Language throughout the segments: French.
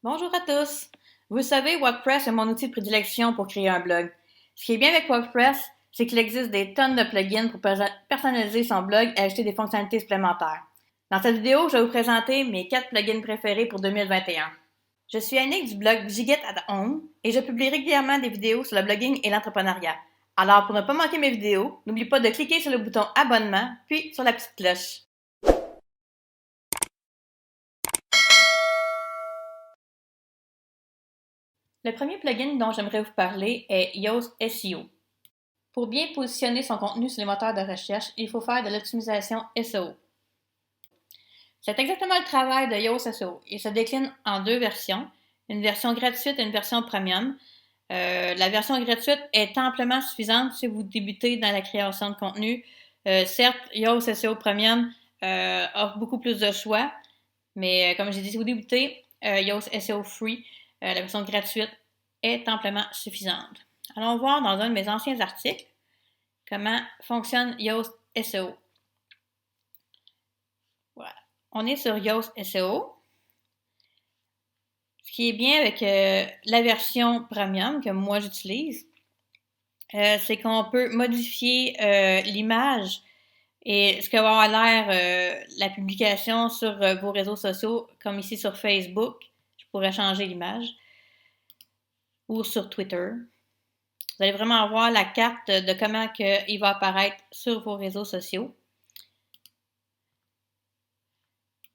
Bonjour à tous! Vous le savez, WordPress est mon outil de prédilection pour créer un blog. Ce qui est bien avec WordPress, c'est qu'il existe des tonnes de plugins pour personnaliser son blog et ajouter des fonctionnalités supplémentaires. Dans cette vidéo, je vais vous présenter mes 4 plugins préférés pour 2021. Je suis Annick du blog Giget at Home et je publie régulièrement des vidéos sur le blogging et l'entrepreneuriat. Alors, pour ne pas manquer mes vidéos, n'oublie pas de cliquer sur le bouton abonnement, puis sur la petite cloche. Le premier plugin dont j'aimerais vous parler est Yoast SEO. Pour bien positionner son contenu sur les moteurs de recherche, il faut faire de l'optimisation SEO. C'est exactement le travail de Yoast SEO. Il se décline en 2 versions, une version gratuite et une version premium. La version gratuite est amplement suffisante si vous débutez dans la création de contenu. Certes, Yoast SEO Premium offre beaucoup plus de choix, mais comme j'ai dit, si vous débutez, Yoast SEO Free, la version gratuite, est amplement suffisante. Allons voir dans un de mes anciens articles comment fonctionne Yoast SEO. Voilà. On est sur Yoast SEO. Ce qui est bien avec la version premium que moi j'utilise, c'est qu'on peut modifier l'image et ce que va avoir l'air la publication sur vos réseaux sociaux, comme ici sur Facebook. Je pourrais changer l'image. Ou sur Twitter. Vous allez vraiment avoir la carte de comment il va apparaître sur vos réseaux sociaux.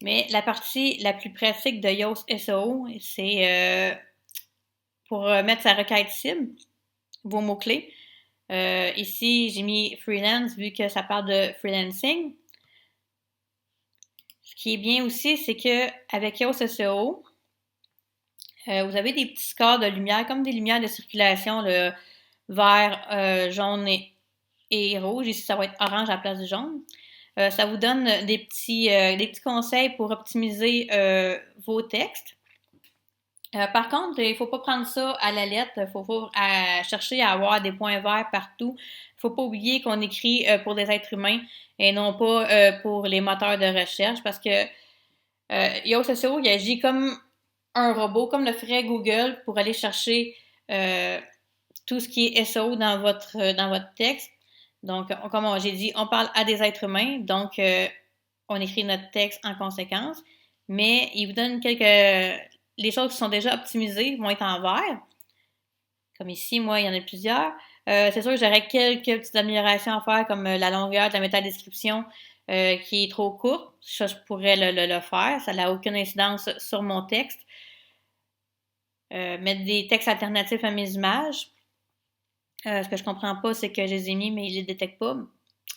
Mais la partie la plus pratique de Yoast SEO, c'est pour mettre sa requête cible, vos mots-clés. Ici, j'ai mis freelance vu que ça parle de freelancing. Ce qui est bien aussi, c'est qu'avec Yoast SEO, vous avez des petits scores de lumière, comme des lumières de circulation, le vert, jaune et rouge. Ici, ça va être orange à la place du jaune. Ça vous donne des petits conseils pour optimiser vos textes. Par contre, il ne faut pas prendre ça à la lettre. Il faut chercher à avoir des points verts partout. Il ne faut pas oublier qu'on écrit pour des êtres humains et non pas pour les moteurs de recherche parce que Yoast SEO, il agit comme un robot, comme le ferait Google pour aller chercher tout ce qui est SEO dans votre texte. Donc, comme j'ai dit, on parle à des êtres humains, donc on écrit notre texte en conséquence, mais il vous donne les choses qui sont déjà optimisées vont être en vert. Comme ici, moi, il y en a plusieurs. C'est sûr que j'aurais quelques petites améliorations à faire, comme la longueur de la métadescription qui est trop courte. Ça, je pourrais le faire. Ça n'a aucune incidence sur mon texte. Mettre des textes alternatifs à mes images. Ce que je comprends pas, c'est que je les ai mis, mais ils les détectent pas.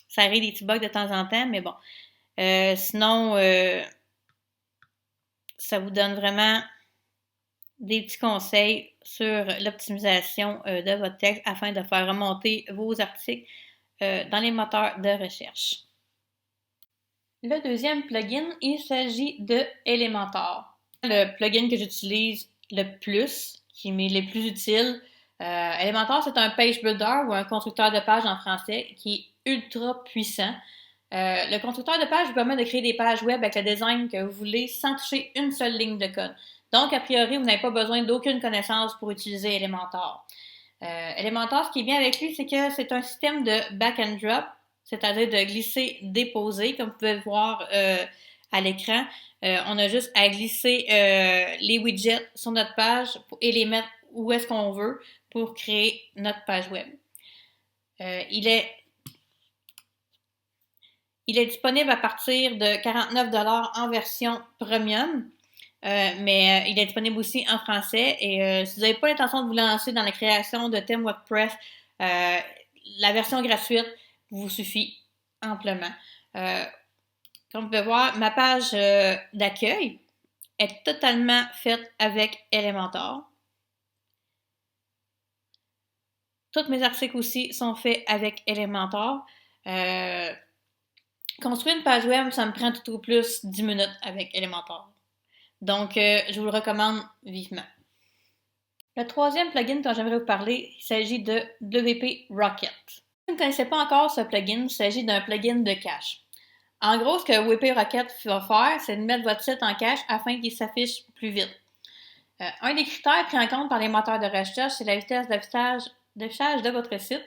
Ça arrive des petits bugs de temps en temps, mais bon. Sinon, ça vous donne vraiment des petits conseils sur l'optimisation de votre texte afin de faire remonter vos articles dans les moteurs de recherche. Le deuxième plugin, il s'agit de Elementor. Le plugin que j'utilise le plus, qui m'est le plus utile. Elementor, c'est un page builder ou un constructeur de page en français qui est ultra puissant. Le constructeur de page vous permet de créer des pages web avec le design que vous voulez sans toucher une seule ligne de code. Donc, a priori, vous n'avez pas besoin d'aucune connaissance pour utiliser Elementor. Elementor, ce qui est bien avec lui, c'est que c'est un système de back and drop, c'est-à-dire de glisser-déposer, comme vous pouvez voir à l'écran. On a juste à glisser les widgets sur notre page et les mettre où est-ce qu'on veut pour créer notre page web. Il est disponible à partir de 49 $ en version premium, mais il est disponible aussi en français. Et si vous n'avez pas l'intention de vous lancer dans la création de thèmes WordPress, la version gratuite vous suffit amplement. Comme vous pouvez voir, ma page d'accueil est totalement faite avec Elementor. Tous mes articles aussi sont faits avec Elementor. Construire une page web, ça me prend tout au plus 10 minutes avec Elementor. Donc, je vous le recommande vivement. Le troisième plugin dont j'aimerais vous parler, il s'agit de WP Rocket. Si vous ne connaissez pas encore ce plugin, il s'agit d'un plugin de cache. En gros, ce que WP Rocket va faire, c'est de mettre votre site en cache afin qu'il s'affiche plus vite. Un des critères pris en compte par les moteurs de recherche, c'est la vitesse d'affichage de votre site.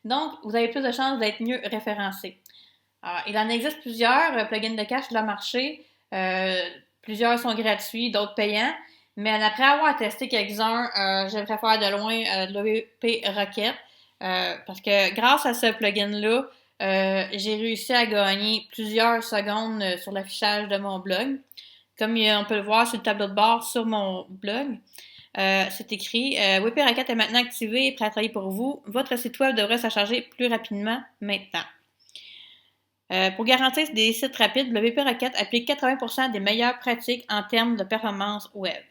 Donc, vous avez plus de chances d'être mieux référencé. Alors, il en existe plusieurs plugins de cache sur le marché. Plusieurs sont gratuits, d'autres payants. Mais après avoir testé quelques-uns, je préfère de loin WP Rocket. Parce que grâce à ce plugin-là, j'ai réussi à gagner plusieurs secondes sur l'affichage de mon blog. Comme on peut le voir sur le tableau de bord sur mon blog, c'est écrit WP Rocket est maintenant activé et prêt à travailler pour vous. Votre site web devrait se charger plus rapidement maintenant. Pour garantir des sites rapides, le WP Rocket applique 80% des meilleures pratiques en termes de performance web.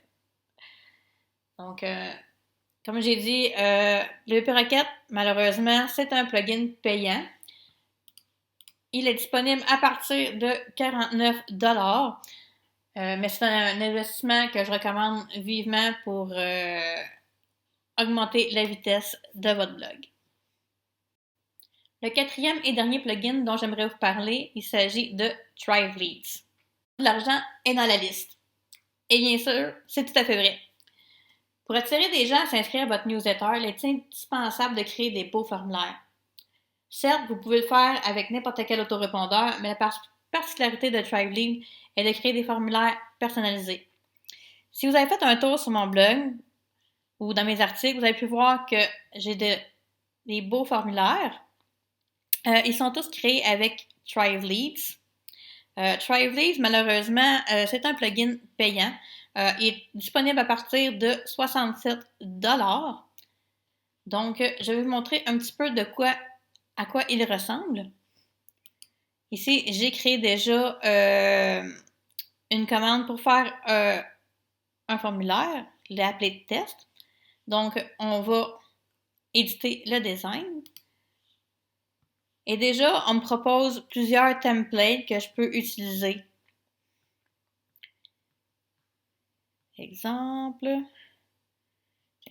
Donc, comme j'ai dit, le WP Rocket, malheureusement, c'est un plugin payant. Il est disponible à partir de 49$. Mais c'est un investissement que je recommande vivement pour augmenter la vitesse de votre blog. Le quatrième et dernier plugin dont j'aimerais vous parler, il s'agit de Thrive Leads. L'argent est dans la liste. Et bien sûr, c'est tout à fait vrai. Pour attirer des gens à s'inscrire à votre newsletter, il est indispensable de créer des beaux formulaires. Certes, vous pouvez le faire avec n'importe quel autorépondeur, mais la particularité de Thrive Leads est de créer des formulaires personnalisés. Si vous avez fait un tour sur mon blog ou dans mes articles, vous avez pu voir que j'ai des beaux formulaires. Ils sont tous créés avec Thrive Leads. Thrive Leads, malheureusement, c'est un plugin payant. Il est disponible à partir de 67$. Donc, je vais vous montrer un petit peu à quoi il ressemble. Ici, j'ai créé déjà une commande pour faire un formulaire. Je l'ai appelé test. Donc, on va éditer le design. Et déjà, on me propose plusieurs templates que je peux utiliser. Exemple.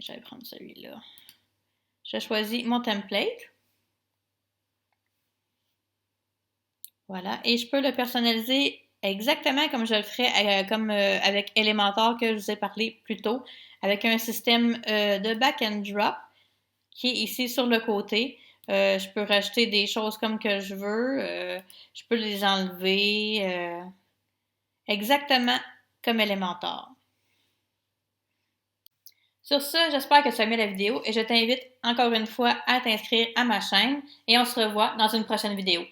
Je vais prendre celui-là. Je choisis mon template. Voilà. Et je peux le personnaliser exactement comme je le ferais avec Elementor que je vous ai parlé plus tôt, avec un système de back and drop qui est ici sur le côté. Je peux rajouter des choses comme que je veux. Je peux les enlever exactement comme Elementor. Sur ce, j'espère que tu as aimé la vidéo et je t'invite encore une fois à t'inscrire à ma chaîne et on se revoit dans une prochaine vidéo.